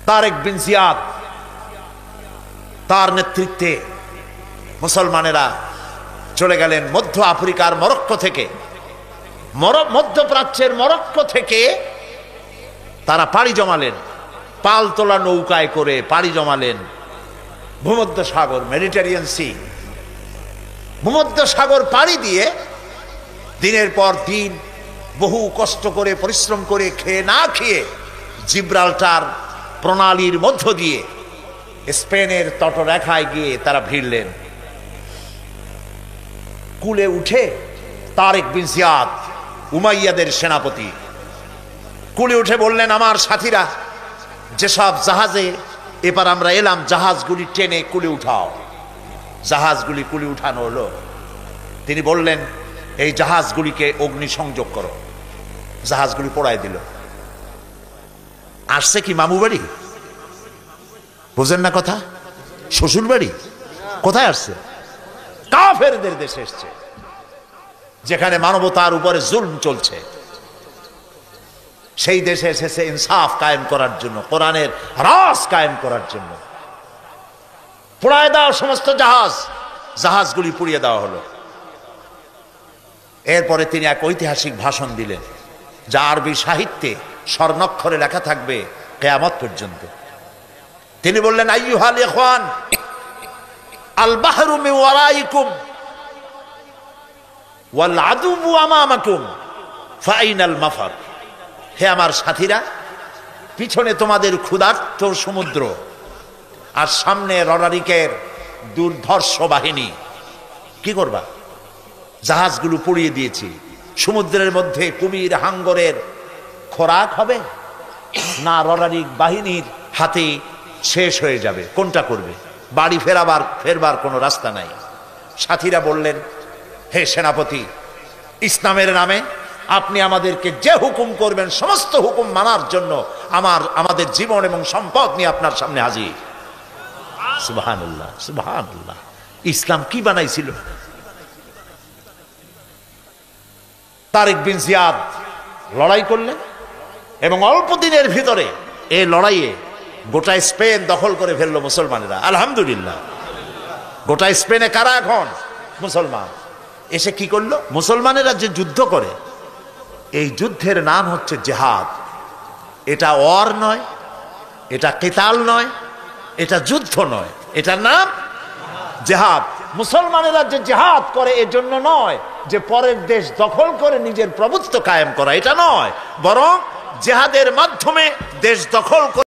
তারেক বিন জিয়াদ তার নেতৃত্বে মুসলমানেরা চলে গেলেন মধ্য আফ্রিকার মরক্কো থেকে, মধ্যপ্রাচ্যের মরক্কো থেকে তারা পাড়ি জমালেন, পালতোলা নৌকায় করে পাড়ি জমালেন ভূমধ্য সাগর, মেডিটেরিয়ান সি। ভূমধ্য সাগর পাড়ি দিয়ে দিনের পর দিন বহু কষ্ট করে পরিশ্রম করে খেয়ে না খেয়ে জিব্রাল্টার প্রণালীর মধ্য দিয়ে স্পেনের তটরেখায় গিয়ে তারা ভিড়লেন। কুলে উঠে তারেক বিন জিয়াদ, উমাইয়াদের সেনাপতি, কুলে উঠে বললেন, আমার সাথীরা, যেসব জাহাজে এবার আমরা এলাম জাহাজগুলি টেনে কুলে উঠাও। জাহাজগুলি কুলে উঠানো হলো। তিনি বললেন, এই জাহাজগুলিকে অগ্নিসংযোগ করো। জাহাজগুলি পোড়ায় দিল। আসছে কি মামু বাড়ি? বুঝেন না কথা? শ্বশুর বাড়ি? কোথায় আসছে? কাফেরদের দেশে এসছে, যেখানে মানবতার উপরে জুলম চলছে। সেই দেশে এসেছে ইনসাফ কায়েম করার জন্য, কোরআনের রাজ কায়েম করার জন্য। পোড়ায় দাও সমস্ত জাহাজ। জাহাজগুলি পুড়িয়ে দেওয়া হলো। এরপরে তিনি এক ঐতিহাসিক ভাষণ দিলেন, যা আরবি সাহিত্যে স্বর্ণাক্ষরে লেখা থাকবে কিয়ামত পর্যন্ত। তিনি বললেন, আইয়ুহাল ইখওয়ান, আল বাহরু মিন ওয়ারাইকুম ওয়াল আদুবু আমামাকুম ফাইনাল মাফার। হে আমার সাথীরা, পিছনে তোমাদের ক্ষুধার্ত সমুদ্র আর সামনে রণারিকের দুর্ধর্ষ বাহিনী। কি করবা? জাহাজগুলো পুড়িয়ে দিয়েছি। সমুদ্রের মধ্যে কুমির হাঙ্গরের খোরাক হবে না রণারিক বাহিনীর হাতে শেষ হয়ে যাবে? কোনটা করবে? বাড়ি ফেরবার কোনো রাস্তা নাই। সাথীরা বললেন, হে সেনাপতি, ইসলামের নামে আপনি আমাদেরকে যে হুকুম করবেন সমস্ত হুকুম মানার জন্য আমাদের জীবন এবং সম্পদ নিয়ে আপনার সামনে হাজির। সুবহানাল্লাহ, সুবহানাল্লাহ। ইসলাম কি বানাইছিল? তারেক বিন জিয়াদ লড়াই করলেন এবং অল্প দিনের ভিতরে এই লড়াইয়ে গোটা স্পেন দখল করে ফেললো মুসলমানেরা। আলহামদুলিল্লাহ। গোটা স্পেনে কারা এখন? মুসলমান। এসে কি করলো? মুসলমানেরা যে যুদ্ধ করে, এই যুদ্ধের নাম হচ্ছে জিহাদ। এটা ওয়ার নয়, এটা কিতাল নয়, এটা যুদ্ধ নয়, এটার নাম জিহাদ। মুসলমানেরা যে জিহাদ করে এজন্য নয় যে পরের দেশ দখল করে নিজের প্রভুত্ব কায়েম করা, এটা নয়, বরং জিহাদের মাধ্যমে দেশ দখল করে